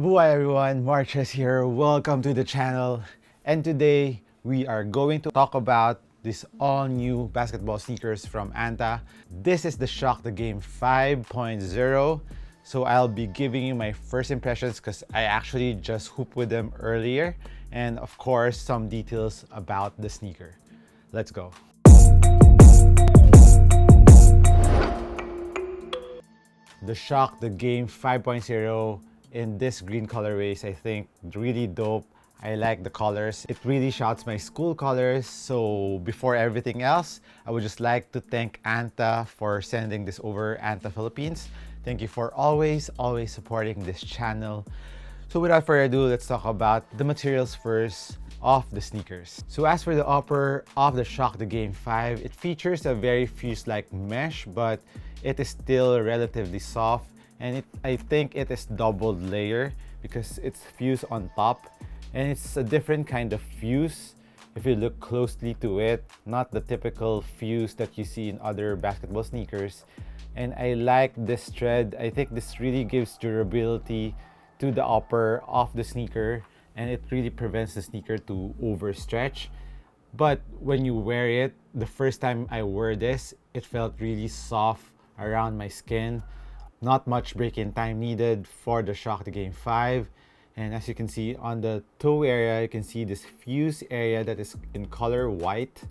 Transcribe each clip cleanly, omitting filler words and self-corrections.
Hi everyone, MARKCHES here. Welcome to the channel. And today we are going to talk about this all new basketball sneakers from Anta. This is the Shock the Game 5.0. So I'll be giving you my first impressions because I actually just hooped with them earlier. And of course, some details about the sneaker. Let's go. The Shock the Game 5.0 in this green colorway is, I think, really dope. I like the colors. It really shouts my school colors. So before everything else, I would just like to thank Anta for sending this over, Anta Philippines. Thank you for always supporting this channel. So without further ado, let's talk about the materials first of the sneakers. So as for the upper of the Shock the Game 5, it features a very fuse-like mesh, but it is still relatively soft, and I think it is doubled layer because it's fused on top, and it's a different kind of fuse if you look closely to it, not the typical fuse that you see in other basketball sneakers. And I like this thread. I think this really gives durability to the upper of the sneaker, and it really prevents the sneaker to overstretch. But when you wear it, the first time I wore this, it felt really soft around my skin. Not much break-in time needed for the Shock the Game 5. And as you can see on the toe area, you can see this fuse area that is in color white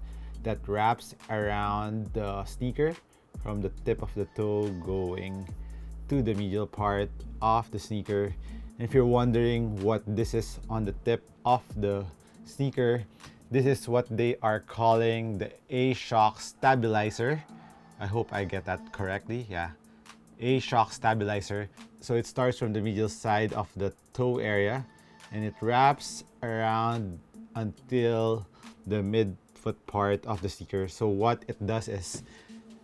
that wraps around the sneaker from the tip of the toe going to the medial part of the sneaker. And if you're wondering what this is on the tip of the sneaker, this is what they are calling the A-Shock Stabilizer. I hope I get that correctly. Yeah, A-Shock Stabilizer. So it starts from the medial side of the toe area and it wraps around until the mid-foot part of the sneaker. So what it does is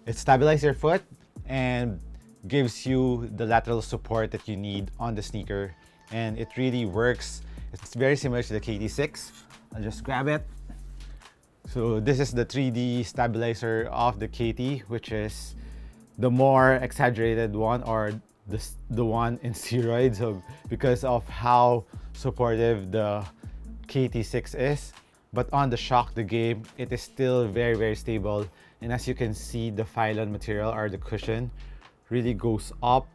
it stabilizes your foot and gives you the lateral support that you need on the sneaker, and it really works. It's very similar to the KT6. I'll just grab it. So this is the 3D stabilizer of the KT, which is the more exaggerated one, or the one in steroids, so because of how supportive the KT6 is. But on the Shock the Game, it is still very stable. And as you can see, the phylon material, or the cushion, really goes up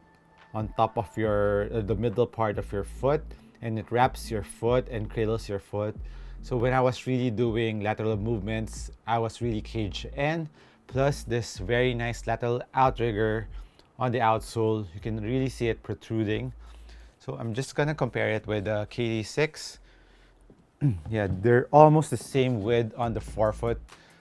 on top of your the middle part of your foot, and it wraps your foot and cradles your foot. So when I was really doing lateral movements, I was really caged in. Plus this very nice lateral outrigger on the outsole, you can really see it protruding. So I'm just gonna compare it with the KT6. Yeah, they're almost the same width on the forefoot.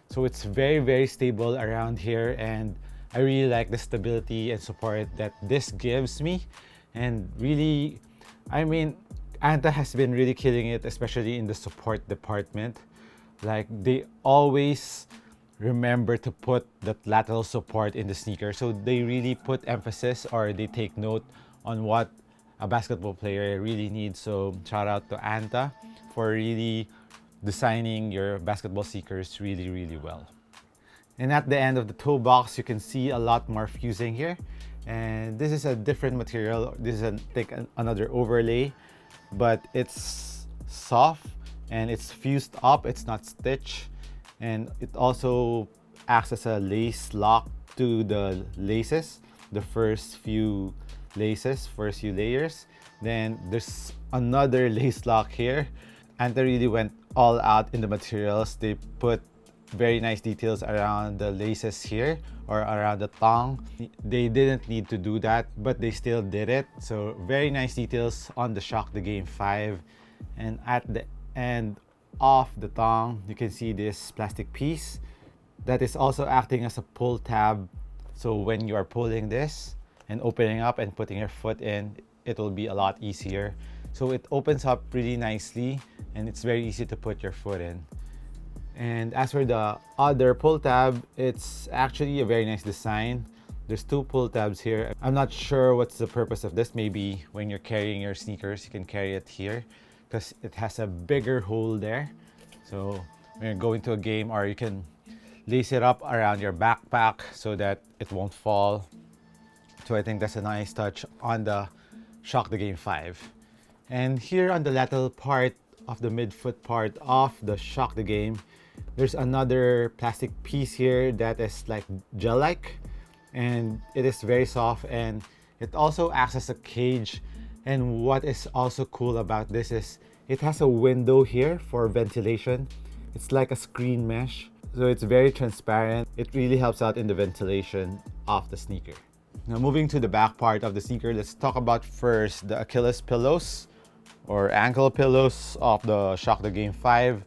So it's very stable around here, and I really like the stability and support that this gives me. And really, I mean, Anta has been really killing it, especially in the support department. Like, they always remember to put that lateral support in the sneaker. So they really put emphasis, or they take note on what a basketball player really needs. So shout out to Anta for really designing your basketball sneakers really well. And at the end of the toe box, you can see a lot more fusing here. And this is a different material. This is another overlay, but it's soft and it's fused up. It's not stitched. And it also acts as a lace lock to the laces, the first few layers. Then there's another lace lock here. And they really went all out in the materials. They put very nice details around the laces here, or around the tongue. They didn't need to do that, but they still did it. So very nice details on the Shock the Game 5. And at the end of the tongue, you can see this plastic piece that is also acting as a pull tab. So when you are pulling this and opening up and putting your foot in, it will be a lot easier. So it opens up really nicely, and it's very easy to put your foot in. And as for the other pull tab, it's actually a very nice design. There's two pull tabs here. I'm not sure what's the purpose of this. Maybe when you're carrying your sneakers, you can carry it here because it has a bigger hole there. So when you're going to a game, or you can lace it up around your backpack so that it won't fall. So I think that's a nice touch on the Shock the Game 5. And here on the lateral part of the midfoot part of the Shock the Game, there's another plastic piece here that is like gel-like, and it is very soft, and it also acts as a cage. And what is also cool about this is it has a window here for ventilation. It's like a screen mesh, so it's very transparent. It really helps out in the ventilation of the sneaker. Now moving to the back part of the sneaker, let's talk about first the Achilles pillows or ankle pillows of the Shock the Game 5.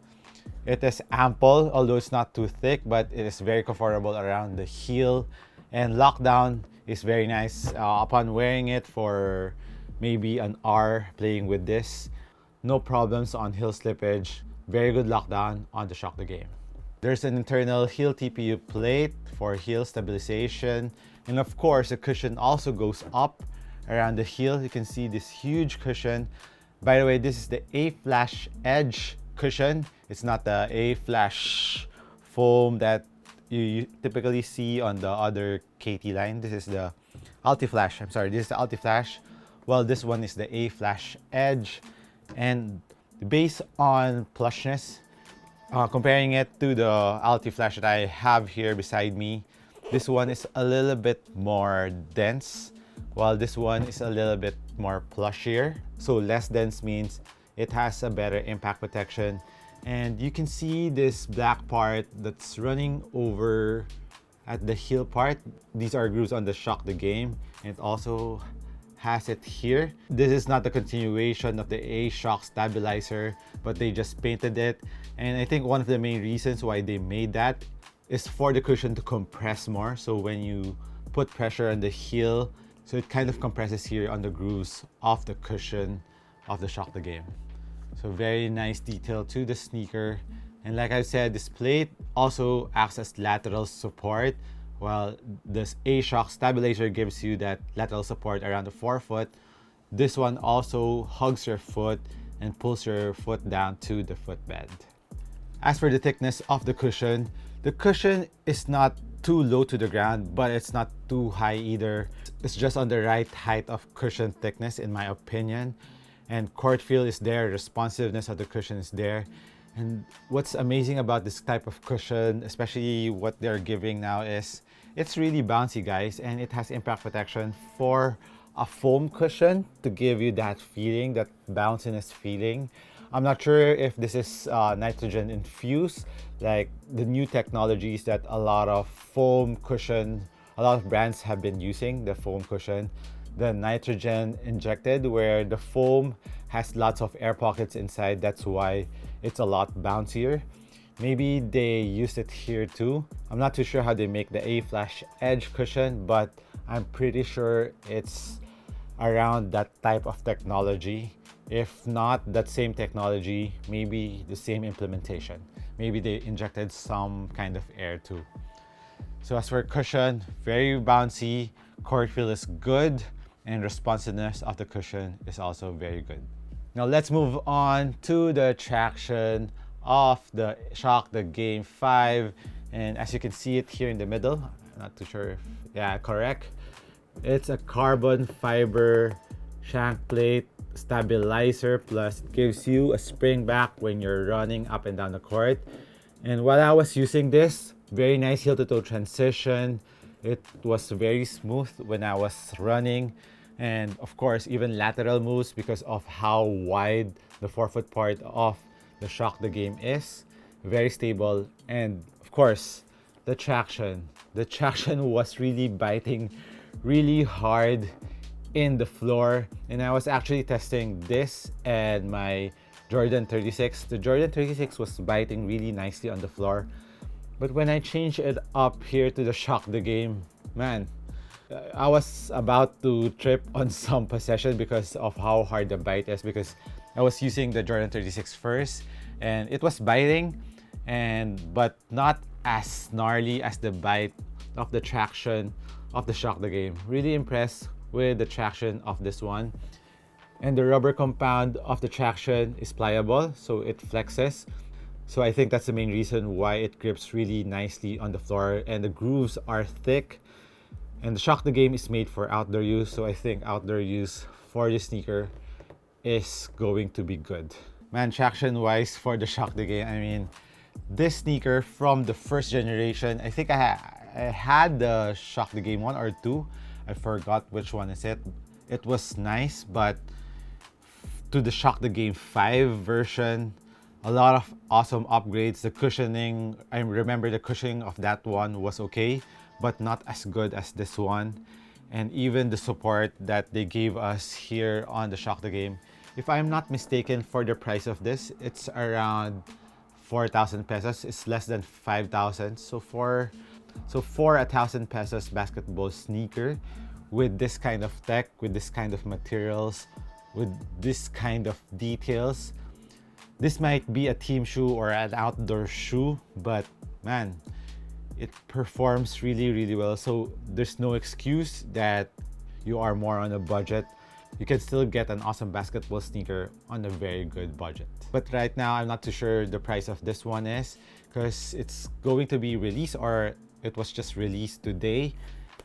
It is ample, although it's not too thick, but it is very comfortable around the heel, and lockdown is very nice. Upon wearing it for maybe an hour playing with this, no problems on heel slippage. Very good lockdown on the Shock the Game. There's an internal heel TPU plate for heel stabilization, and of course the cushion also goes up around the heel. You can see this huge cushion. By the way, this is the A-Flash Edge cushion. It's not the A-Flash foam that you typically see on the other KT line. This is the Ulti-Flash. I'm sorry, this is the Ulti-Flash. Well, this one is the A-Flash Edge. And based on plushness, comparing it to the Ulti-Flash that I have here beside me, this one is a little bit more dense, while this one is a little bit more plushier. So less dense means it has a better impact protection. And you can see this black part that's running over at the heel part. These are grooves on the Shock the Game. And it also has it here. This is not the continuation of the A-Shock stabilizer, but they just painted it. And I think one of the main reasons why they made that is for the cushion to compress more. So when you put pressure on the heel, so it kind of compresses here on the grooves of the cushion of the Shock the Game. So very nice detail to the sneaker. And like I said, this plate also acts as lateral support, while this A-Shock stabilizer gives you that lateral support around the forefoot. This one also hugs your foot and pulls your foot down to the footbed. As for the thickness of the cushion is not too low to the ground, but it's not too high either. It's just on the right height of cushion thickness in my opinion. And court feel is there, responsiveness of the cushion is there. And what's amazing about this type of cushion, especially what they're giving now, is it's really bouncy, guys, and it has impact protection for a foam cushion to give you that feeling, that bounciness feeling. I'm not sure if this is nitrogen infused, like the new technologies that a lot of foam cushion, a lot of brands have been using, the foam cushion. The nitrogen injected, where the foam has lots of air pockets inside. That's why it's a lot bouncier. Maybe they used it here too. I'm not too sure how they make the A-Flash Edge cushion, but I'm pretty sure it's around that type of technology. If not that same technology, maybe the same implementation. Maybe they injected some kind of air too. So as for cushion, very bouncy, court feel is good, and responsiveness of the cushion is also very good. Now let's move on to the traction of the Shock the Game 5. And as you can see it here in the middle, I'm not too sure if, yeah, correct. It's a carbon fiber shank plate stabilizer, plus it gives you a spring back when you're running up and down the court. And while I was using this, very nice heel to toe transition. It was very smooth when I was running, and of course even lateral moves because of how wide the forefoot part of the Shock the Game is. Very stable, and of course the traction was really biting really hard in the floor. And I was actually testing this and my Jordan 36. The Jordan 36 was biting really nicely on the floor. But when I changed it up here to the Shock the Game, man, I was about to trip on some possession because of how hard the bite is, because I was using the Jordan 36 first and it was biting, but not as gnarly as the bite of the traction of the Shock the Game. Really impressed with the traction of this one. And the rubber compound of the traction is pliable, so it flexes. So I think that's the main reason why it grips really nicely on the floor, and the grooves are thick. And the Shock the Game is made for outdoor use, so I think outdoor use for this sneaker is going to be good. Man, traction wise for the Shock the Game, I mean, this sneaker from the first generation, I think I had the Shock the Game 1 or 2. I forgot which one is it. It was nice, but to the Shock the Game 5 version, a lot of awesome upgrades. The cushioning, I remember the cushioning of that one was okay, but not as good as this one. And even the support that they gave us here on the Shock the Game, if I'm not mistaken, for the price of this, it's around 4,000 pesos. It's less than 5,000. So for 1,000 pesos basketball sneaker with this kind of tech, with this kind of materials, with this kind of details, this might be a team shoe or an outdoor shoe, but man, it performs really, really well. So there's no excuse that you are more on a budget. You can still get an awesome basketball sneaker on a very good budget. But right now, I'm not too sure the price of this one is, because it's going to be released, or it was just released today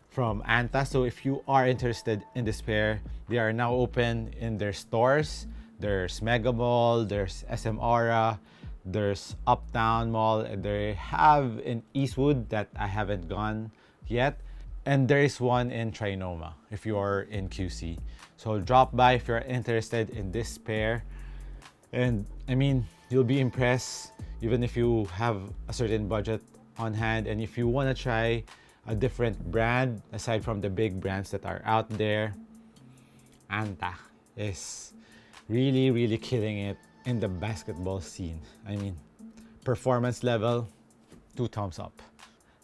from Anta. So if you are interested in this pair, they are now open in their stores. There's Mega Mall, there's SM Aura, there's Uptown Mall, and they have in Eastwood that I haven't gone yet. And there is one in Trinoma if you are in QC. So drop by if you're interested in this pair. And I mean, you'll be impressed even if you have a certain budget on hand. And if you want to try a different brand aside from the big brands that are out there, Anta is really, really killing it in the basketball scene. I mean, performance level, 2 thumbs up.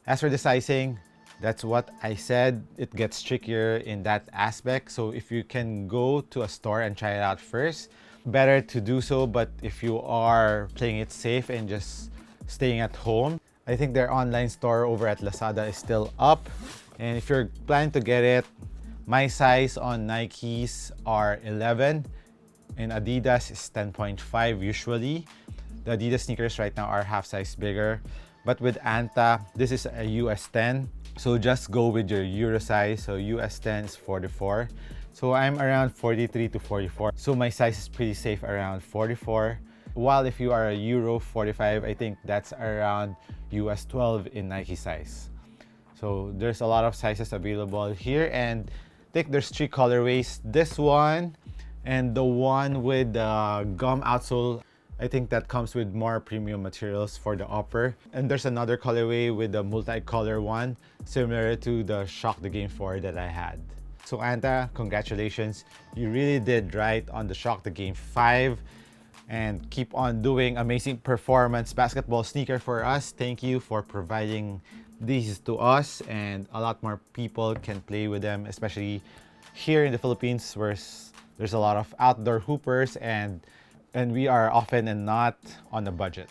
As for the sizing, that's what I said. It gets trickier in that aspect. So if you can go to a store and try it out first, better to do so. But if you are playing it safe and just staying at home, I think their online store over at Lazada is still up. And if you're planning to get it, my size on Nikes are 11 and Adidas is 10.5 usually. The Adidas sneakers right now are half size bigger. But with Anta, this is a US 10. So just go with your Euro size. So US 10 is 44. So I'm around 43 to 44. So my size is pretty safe around 44. While if you are a Euro 45, I think that's around US 12 in Nike size. So there's a lot of sizes available here, and I think there's 3 colorways. This one and the one with the gum outsole, I think that comes with more premium materials for the upper. And there's another colorway with the multicolor one, similar to the Shock the Game 4 that I had. So Anta, congratulations. You really did right on the Shock the Game 5. And keep on doing amazing performance basketball sneaker for us. Thank you for providing these to us, and a lot more people can play with them, especially here in the Philippines where there's a lot of outdoor hoopers and we are often and not on a budget.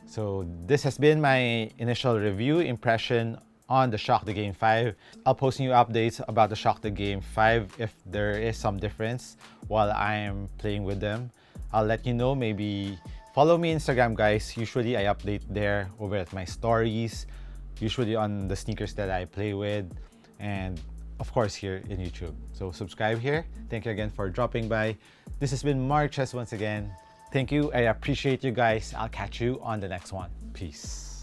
So this has been my initial review impression on the Shock the Game 5. I'll post new updates about the Shock the Game 5 if there is some difference while I am playing with them. I'll let you know. Maybe follow me on Instagram, guys. Usually I update there over at my stories, usually on the sneakers that I play with, and of course here in YouTube. So subscribe here. Thank you again for dropping by. This has been MARKCHES once again. Thank you. I appreciate you guys. I'll catch you on the next one. Peace.